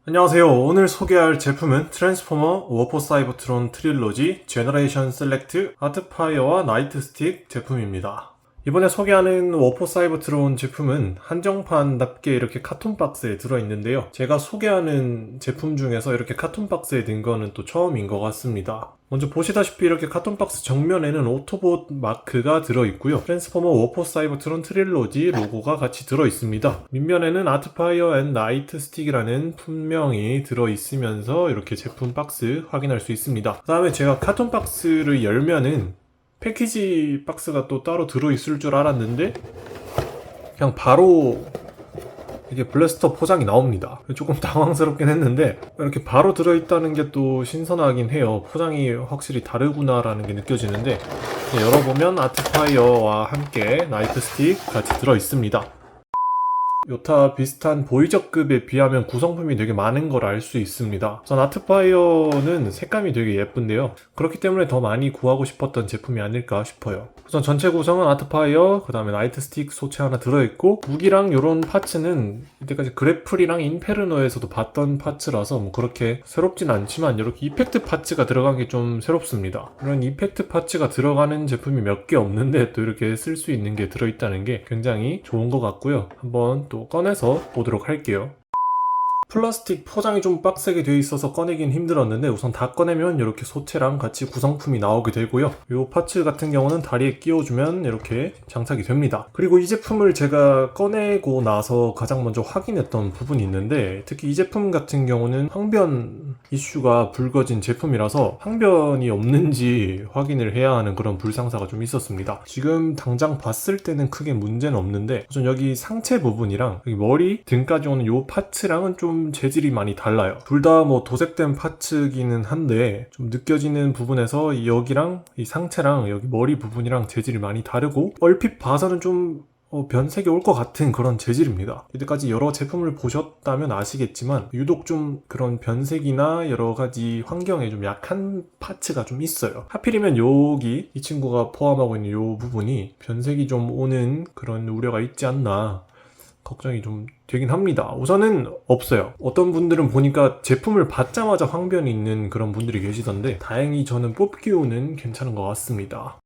안녕하세요. 오늘 소개할 제품은 트랜스포머 워포 사이버트론 트릴로지 제너레이션 셀렉트 아트파이어와 나이트 스틱 제품입니다. 이번에 소개하는 워포 사이버트론 제품은 한정판답게 이렇게 카톤 박스에 들어있는데요. 제가 소개하는 제품 중에서 이렇게 카톤 박스에 든 거는 또 처음인 것 같습니다. 먼저 보시다시피 이렇게 카톤 박스 정면에는 오토봇 마크가 들어있고요. 트랜스포머 워포 사이버트론 트릴로지 로고가 같이 들어있습니다. 밑면에는 아트파이어 앤 나이트 스틱이라는 품명이 들어있으면서 이렇게 제품 박스 확인할 수 있습니다. 그 다음에 제가 카톤 박스를 열면은 패키지 박스가 또 따로 들어있을 줄 알았는데 그냥 바로 이게 블래스터 포장이 나옵니다. 조금 당황스럽긴 했는데 이렇게 바로 들어있다는 게 또 신선하긴 해요. 포장이 확실히 다르구나라는 게 느껴지는데 열어보면 아트파이어와 함께 나이트 스틱 같이 들어있습니다. 요타 비슷한 보이저급에 비하면 구성품이 되게 많은 걸 알 수 있습니다. 우선 아트파이어는 색감이 되게 예쁜데요. 그렇기 때문에 더 많이 구하고 싶었던 제품이 아닐까 싶어요. 우선 전체 구성은 아트파이어, 그 다음에 나이트 스틱 소체 하나 들어있고 무기랑 요런 파츠는 이때까지 그래플이랑 인페르노에서도 봤던 파츠라서 뭐 그렇게 새롭진 않지만 이렇게 이펙트 파츠가 들어간 게 좀 새롭습니다. 이런 이펙트 파츠가 들어가는 제품이 몇 개 없는데 또 이렇게 쓸 수 있는 게 들어있다는 게 굉장히 좋은 것 같고요. 한번 또 꺼내서 보도록 할게요. 플라스틱 포장이 좀 빡세게 되어 있어서 꺼내긴 힘들었는데 우선 다 꺼내면 이렇게 소체랑 같이 구성품이 나오게 되고요. 이 파츠 같은 경우는 다리에 끼워주면 이렇게 장착이 됩니다. 그리고 이 제품을 제가 꺼내고 나서 가장 먼저 확인했던 부분이 있는데 특히 이 제품 같은 경우는 항변 이슈가 불거진 제품이라서 항변이 없는지 확인을 해야 하는 그런 불상사가 좀 있었습니다. 지금 당장 봤을 때는 크게 문제는 없는데 우선 여기 상체 부분이랑 여기 머리 등까지 오는 이 파츠랑은 좀 재질이 많이 달라요. 둘 다 뭐 도색된 파츠기는 한데 좀 느껴지는 부분에서 여기랑 이 상체랑 여기 머리 부분이랑 재질이 많이 다르고 얼핏 봐서는 좀 변색이 올 것 같은 그런 재질입니다. 이때까지 여러 제품을 보셨다면 아시겠지만 유독 좀 그런 변색이나 여러 가지 환경에 좀 약한 파츠가 좀 있어요. 하필이면 여기 이 친구가 포함하고 있는 이 부분이 변색이 좀 오는 그런 우려가 있지 않나 걱정이 좀 되긴 합니다. 우선은 없어요. 어떤 분들은 보니까 제품을 받자마자 황변이 있는 그런 분들이 계시던데 다행히 저는 뽑기우는 괜찮은 것 같습니다.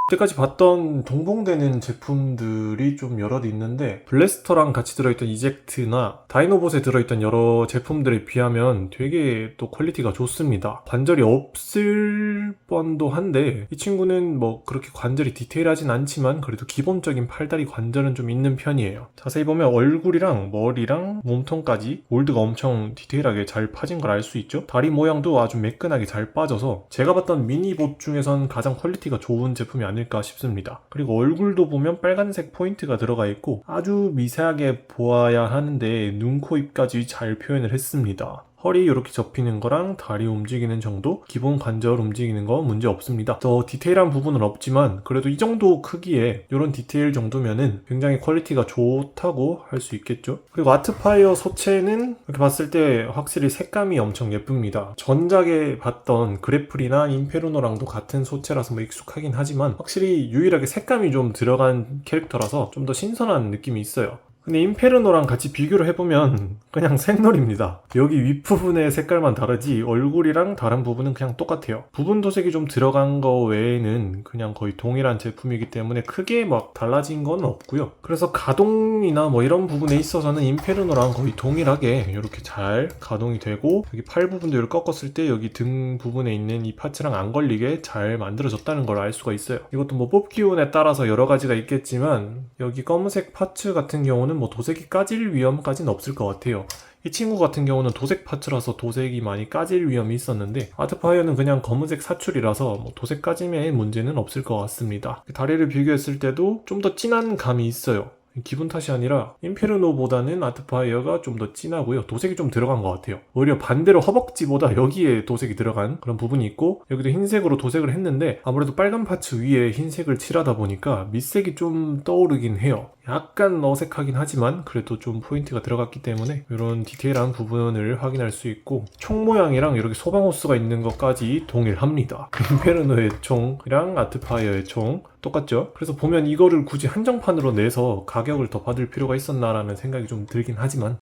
그때까지 봤던 동봉되는 제품들이 좀 여럿 있는데 블래스터랑 같이 들어있던 이젝트나 다이노봇에 들어있던 여러 제품들에 비하면 되게 또 퀄리티가 좋습니다. 관절이 없을 뻔도 한데 이 친구는 뭐 그렇게 관절이 디테일하진 않지만 그래도 기본적인 팔다리 관절은 좀 있는 편이에요. 자세히 보면 얼굴이랑 머리랑 몸통까지 몰드가 엄청 디테일하게 잘 파진 걸 알 수 있죠. 다리 모양도 아주 매끈하게 잘 빠져서 제가 봤던 미니봇 중에선 가장 퀄리티가 좋은 제품이 아닐까 싶습니다. 그리고 얼굴도 보면 빨간색 포인트가 들어가 있고 아주 미세하게 보아야 하는데 눈, 코, 입까지 잘 표현을 했습니다. 허리 이렇게 접히는 거랑 다리 움직이는 정도, 기본 관절 움직이는 거 문제 없습니다. 더 디테일한 부분은 없지만 그래도 이 정도 크기에 이런 디테일 정도면은 굉장히 퀄리티가 좋다고 할 수 있겠죠. 그리고 아트파이어 소체는 이렇게 봤을 때 확실히 색감이 엄청 예쁩니다. 전작에 봤던 그래플이나 인페르노랑도 같은 소체라서 뭐 익숙하긴 하지만 확실히 유일하게 색감이 좀 들어간 캐릭터라서 좀 더 신선한 느낌이 있어요. 근데 인페르노랑 같이 비교를 해보면 그냥 색놀입니다. 여기 윗부분의 색깔만 다르지 얼굴이랑 다른 부분은 그냥 똑같아요. 부분 도색이 좀 들어간 거 외에는 그냥 거의 동일한 제품이기 때문에 크게 막 달라진 건 없고요. 그래서 가동이나 뭐 이런 부분에 있어서는 인페르노랑 거의 동일하게 이렇게 잘 가동이 되고 여기 팔 부분도 이렇게 꺾었을 때 여기 등 부분에 있는 이 파츠랑 안 걸리게 잘 만들어졌다는 걸 알 수가 있어요. 이것도 뭐 뽑기 운에 따라서 여러 가지가 있겠지만 여기 검은색 파츠 같은 경우는 뭐 도색이 까질 위험까지는 없을 것 같아요. 이 친구 같은 경우는 도색 파츠라서 도색이 많이 까질 위험이 있었는데 아트파이어는 그냥 검은색 사출이라서 뭐 도색 까짐에 문제는 없을 것 같습니다. 다리를 비교했을 때도 좀 더 진한 감이 있어요. 기분 탓이 아니라 인페르노보다는 아트파이어가 좀 더 진하고요. 도색이 좀 들어간 것 같아요. 오히려 반대로 허벅지보다 여기에 도색이 들어간 그런 부분이 있고 여기도 흰색으로 도색을 했는데 아무래도 빨간 파츠 위에 흰색을 칠하다 보니까 밑색이 좀 떠오르긴 해요. 약간 어색하긴 하지만 그래도 좀 포인트가 들어갔기 때문에 이런 디테일한 부분을 확인할 수 있고 총 모양이랑 이렇게 소방호스가 있는 것까지 동일합니다. 인페르노의 총이랑 아트파이어의 총 똑같죠? 그래서 보면 이거를 굳이 한정판으로 내서 가격을 더 받을 필요가 있었나라는 생각이 좀 들긴 하지만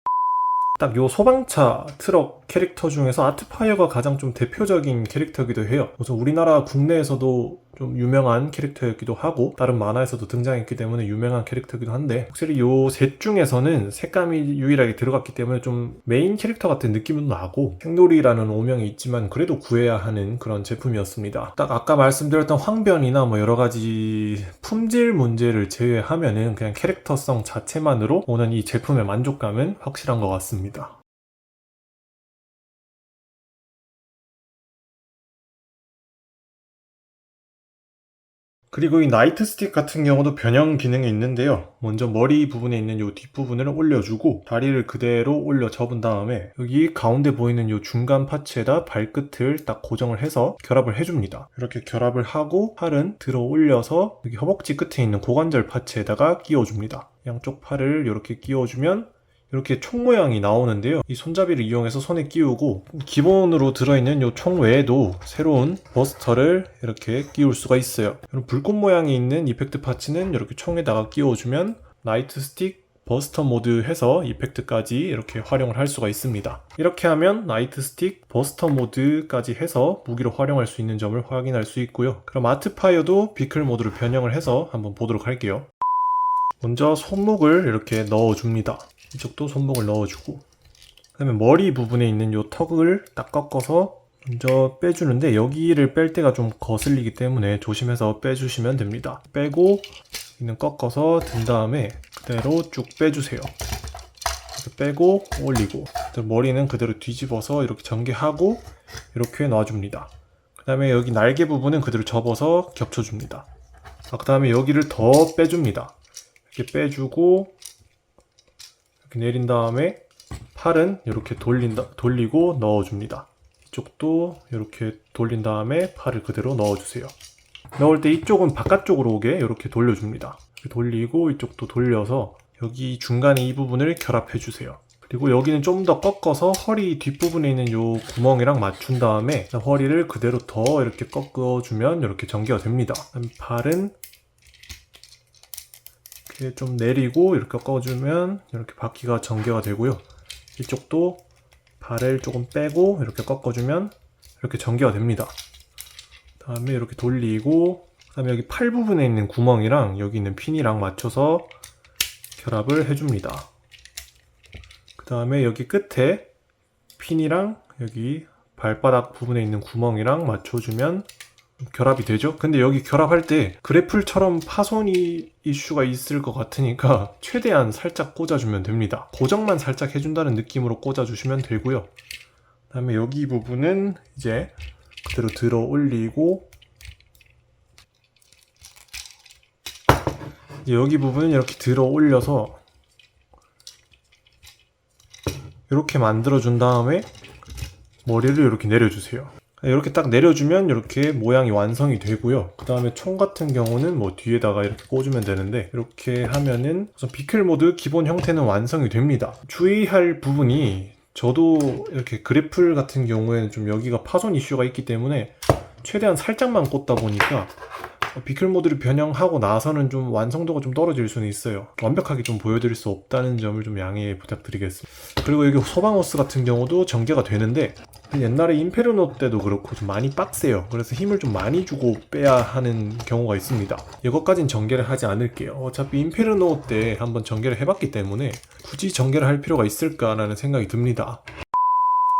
딱 요 소방차 트럭 캐릭터 중에서 아트파이어가 가장 좀 대표적인 캐릭터이기도 해요. 우선 우리나라 국내에서도 좀 유명한 캐릭터였기도 하고 다른 만화에서도 등장했기 때문에 유명한 캐릭터이기도 한데, 확실히 요 셋 중에서는 색감이 유일하게 들어갔기 때문에 좀 메인 캐릭터 같은 느낌은 나고, 행돌이라는 오명이 있지만 그래도 구해야 하는 그런 제품이었습니다. 딱 아까 말씀드렸던 황변이나 뭐 여러가지 품질 문제를 제외하면은 그냥 캐릭터성 자체만으로 오는 이 제품의 만족감은 확실한 것 같습니다. 그리고 이 나이트 스틱 같은 경우도 변형 기능이 있는데요. 먼저 머리 부분에 있는 이 뒷부분을 올려주고 다리를 그대로 올려 접은 다음에 여기 가운데 보이는 이 중간 파츠에다 발끝을 딱 고정을 해서 결합을 해줍니다. 이렇게 결합을 하고 팔은 들어 올려서 여기 허벅지 끝에 있는 고관절 파츠에다가 끼워줍니다. 양쪽 팔을 이렇게 끼워주면 이렇게 총 모양이 나오는데요. 이 손잡이를 이용해서 손에 끼우고, 기본으로 들어있는 이 총 외에도 새로운 버스터를 이렇게 끼울 수가 있어요. 그럼 불꽃 모양이 있는 이펙트 파츠는 이렇게 총에다가 끼워주면 나이트 스틱 버스터 모드 해서 이펙트까지 이렇게 활용을 할 수가 있습니다. 이렇게 하면 나이트 스틱 버스터 모드까지 해서 무기로 활용할 수 있는 점을 확인할 수 있고요. 그럼 아트파이어도 비클 모드로 변형을 해서 한번 보도록 할게요. 먼저 손목을 이렇게 넣어줍니다. 이쪽도 손목을 넣어주고, 그 다음에 머리 부분에 있는 이 턱을 딱 꺾어서 먼저 빼주는데, 여기를 뺄 때가 좀 거슬리기 때문에 조심해서 빼주시면 됩니다. 빼고 여기는 꺾어서 든 다음에 그대로 쭉 빼주세요. 이렇게 빼고 올리고, 머리는 그대로 뒤집어서 이렇게 전개하고 이렇게 놔줍니다. 그 다음에 여기 날개 부분은 그대로 접어서 겹쳐줍니다. 그 다음에 여기를 더 빼줍니다. 이렇게 빼주고 이렇게 내린 다음에 팔은 이렇게 돌리고 넣어줍니다. 이쪽도 이렇게 돌린 다음에 팔을 그대로 넣어주세요. 넣을 때 이쪽은 바깥쪽으로 오게 이렇게 돌려줍니다. 이렇게 돌리고 이쪽도 돌려서 여기 중간에 이 부분을 결합해주세요. 그리고 여기는 좀 더 꺾어서 허리 뒷부분에 있는 이 구멍이랑 맞춘 다음에 허리를 그대로 더 이렇게 꺾어주면 이렇게 전개가 됩니다. 팔은 이렇게 좀 내리고 이렇게 꺾어주면 이렇게 바퀴가 전개가 되고요. 이쪽도 발을 조금 빼고 이렇게 꺾어주면 이렇게 전개가 됩니다. 다음에 이렇게 돌리고, 그다음에 여기 팔 부분에 있는 구멍이랑 여기 있는 핀이랑 맞춰서 결합을 해줍니다. 그 다음에 여기 끝에 핀이랑 여기 발바닥 부분에 있는 구멍이랑 맞춰주면 결합이 되죠. 근데 여기 결합할 때 그래플처럼 파손이 이슈가 있을 것 같으니까 최대한 살짝 꽂아주면 됩니다. 고정만 살짝 해준다는 느낌으로 꽂아주시면 되고요. 그 다음에 여기 부분은 이제 그대로 들어 올리고, 이제 여기 부분은 이렇게 들어 올려서 이렇게 만들어준 다음에 머리를 이렇게 내려주세요. 이렇게 딱 내려주면 이렇게 모양이 완성이 되고요. 그 다음에 총 같은 경우는 뭐 뒤에다가 이렇게 꽂으면 되는데, 이렇게 하면은 우선 비클 모드 기본 형태는 완성이 됩니다. 주의할 부분이, 저도 이렇게 그래플 같은 경우에는 좀 여기가 파손 이슈가 있기 때문에 최대한 살짝만 꽂다 보니까 비클 모드를 변형하고 나서는 좀 완성도가 좀 떨어질 수는 있어요. 완벽하게 좀 보여드릴 수 없다는 점을 좀 양해 부탁드리겠습니다. 그리고 여기 소방호스 같은 경우도 전개가 되는데, 옛날에 임페르노 때도 그렇고 좀 많이 빡세요. 그래서 힘을 좀 많이 주고 빼야 하는 경우가 있습니다. 이것까진 전개를 하지 않을게요. 어차피 임페르노 때 한번 전개를 해봤기 때문에 굳이 전개를 할 필요가 있을까라는 생각이 듭니다.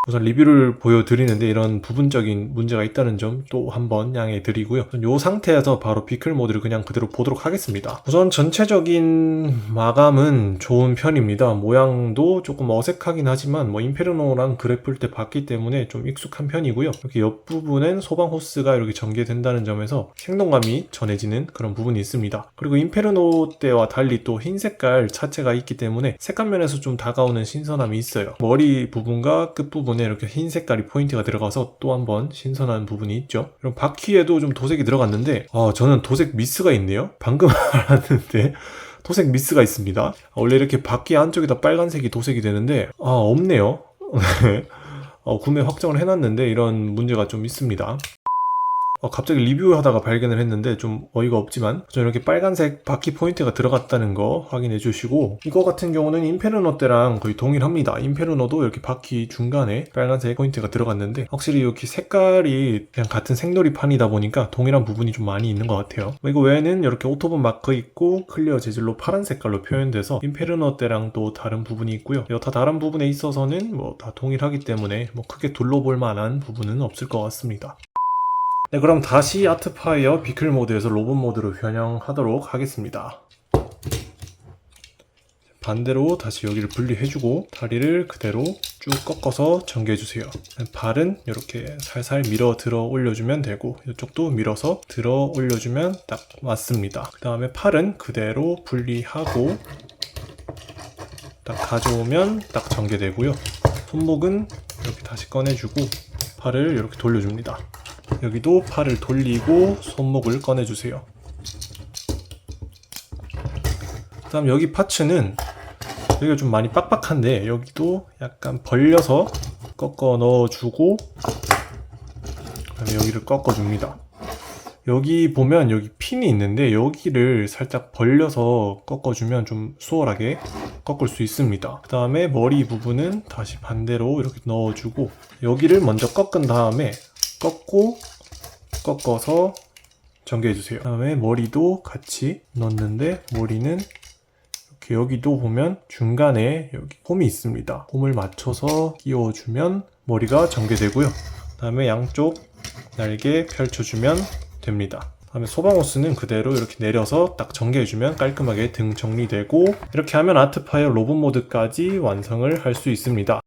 우선 리뷰를 보여드리는데 이런 부분적인 문제가 있다는 점 또 한번 양해 드리고요. 이 상태에서 바로 비클 모드를 그냥 그대로 보도록 하겠습니다. 우선 전체적인 마감은 좋은 편입니다. 모양도 조금 어색하긴 하지만 뭐 임페르노랑 그래플 때 봤기 때문에 좀 익숙한 편이고요. 이렇게 옆부분엔 소방 호스가 이렇게 전개된다는 점에서 생동감이 전해지는 그런 부분이 있습니다. 그리고 임페르노 때와 달리 또 흰 색깔 차체가 있기 때문에 색감 면에서 좀 다가오는 신선함이 있어요. 머리 부분과 끝부분 이렇게 흰 색깔이 포인트가 들어가서 또 한 번 신선한 부분이 있죠. 그럼 바퀴에도 좀 도색이 들어갔는데 저는 도색 미스가 있네요. 방금 알았는데 도색 미스가 있습니다. 원래 이렇게 바퀴 안쪽에다 빨간색이 도색이 되는데 없네요. 구매 확정을 해놨는데 이런 문제가 좀 있습니다. 갑자기 리뷰하다가 발견을 했는데 좀 어이가 없지만 좀 이렇게 빨간색 바퀴 포인트가 들어갔다는 거 확인해 주시고, 이거 같은 경우는 인페르노 때랑 거의 동일합니다. 인페르노도 이렇게 바퀴 중간에 빨간색 포인트가 들어갔는데 확실히 이렇게 색깔이 그냥 같은 색놀이판이다 보니까 동일한 부분이 좀 많이 있는 것 같아요. 이거 외에는 이렇게 오토본 마크 있고 클리어 재질로 파란 색깔로 표현돼서 인페르노 때랑 또 다른 부분이 있고요. 여타 다른 부분에 있어서는 뭐 다 동일하기 때문에 뭐 크게 둘러볼 만한 부분은 없을 것 같습니다. 네, 그럼 다시 아트파이어 비클 모드에서 로봇 모드로 변형하도록 하겠습니다. 반대로 다시 여기를 분리해주고 다리를 그대로 쭉 꺾어서 전개해주세요. 발은 이렇게 살살 밀어 들어 올려주면 되고 이쪽도 밀어서 들어 올려주면 딱 맞습니다. 그 다음에 팔은 그대로 분리하고 딱 가져오면 딱 전개되고요. 손목은 이렇게 다시 꺼내주고 팔을 이렇게 돌려줍니다. 여기도 팔을 돌리고 손목을 꺼내주세요. 그 다음 여기 파츠는 여기가 좀 많이 빡빡한데 여기도 약간 벌려서 꺾어 넣어주고 그다음에 여기를 꺾어줍니다. 여기 보면 여기 핀이 있는데 여기를 살짝 벌려서 꺾어주면 좀 수월하게 꺾을 수 있습니다. 그 다음에 머리 부분은 다시 반대로 이렇게 넣어주고 여기를 먼저 꺾은 다음에 꺾고 꺾어서 전개해주세요. 그 다음에 머리도 같이 넣는데 머리는 이렇게 여기도 보면 중간에 여기 홈이 있습니다. 홈을 맞춰서 끼워주면 머리가 전개되고요. 그 다음에 양쪽 날개 펼쳐주면 됩니다. 그 다음에 소방호스는 그대로 이렇게 내려서 딱 전개해주면 깔끔하게 등 정리되고, 이렇게 하면 아트파이어 로봇 모드까지 완성을 할 수 있습니다.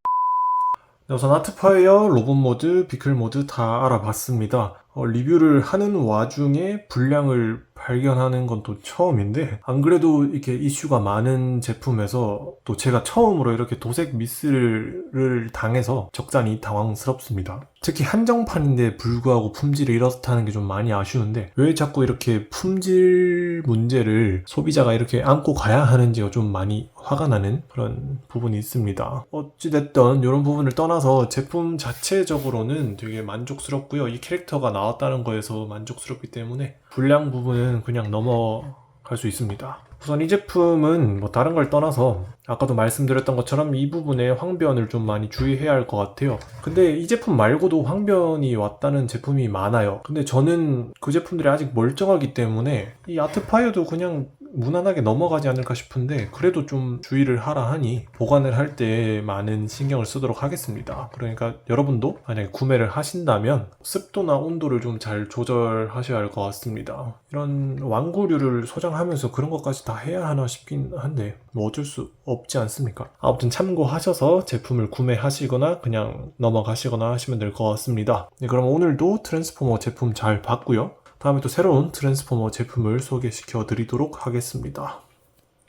우선 아트파이어 로봇 모드, 비클 모드 다 알아봤습니다. 리뷰를 하는 와중에 불량을 발견하는 건 또 처음인데, 안 그래도 이렇게 이슈가 많은 제품에서 또 제가 처음으로 이렇게 도색 미스를 당해서 적잖이 당황스럽습니다. 특히 한정판인데 불구하고 품질이 이렇다는 게 좀 많이 아쉬운데 왜 자꾸 이렇게 품질 문제를 소비자가 이렇게 안고 가야 하는지가 좀 많이 화가 나는 그런 부분이 있습니다. 어찌됐든 이런 부분을 떠나서 제품 자체적으로는 되게 만족스럽고요. 이 캐릭터가 나왔다는 거에서 만족스럽기 때문에 불량 부분은 그냥 넘어갈 수 있습니다. 우선 이 제품은 뭐 다른 걸 떠나서 아까도 말씀드렸던 것처럼 이 부분에 황변을 좀 많이 주의해야 할 것 같아요. 근데 이 제품 말고도 황변이 왔다는 제품이 많아요. 근데 저는 그 제품들이 아직 멀쩡하기 때문에 이 아트파이어도 그냥 무난하게 넘어가지 않을까 싶은데, 그래도 좀 주의를 하라 하니 보관을 할 때 많은 신경을 쓰도록 하겠습니다. 그러니까 여러분도 만약에 구매를 하신다면 습도나 온도를 좀 잘 조절하셔야 할 것 같습니다. 이런 완구류를 소장하면서 그런 것까지 다 해야 하나 싶긴 한데 뭐 어쩔 수 없지 않습니까? 아무튼 참고하셔서 제품을 구매하시거나 그냥 넘어가시거나 하시면 될 것 같습니다. 네, 그럼 오늘도 트랜스포머 제품 잘 봤고요. 다음에 또 새로운 트랜스포머 제품을 소개시켜 드리도록 하겠습니다.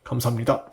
감사합니다.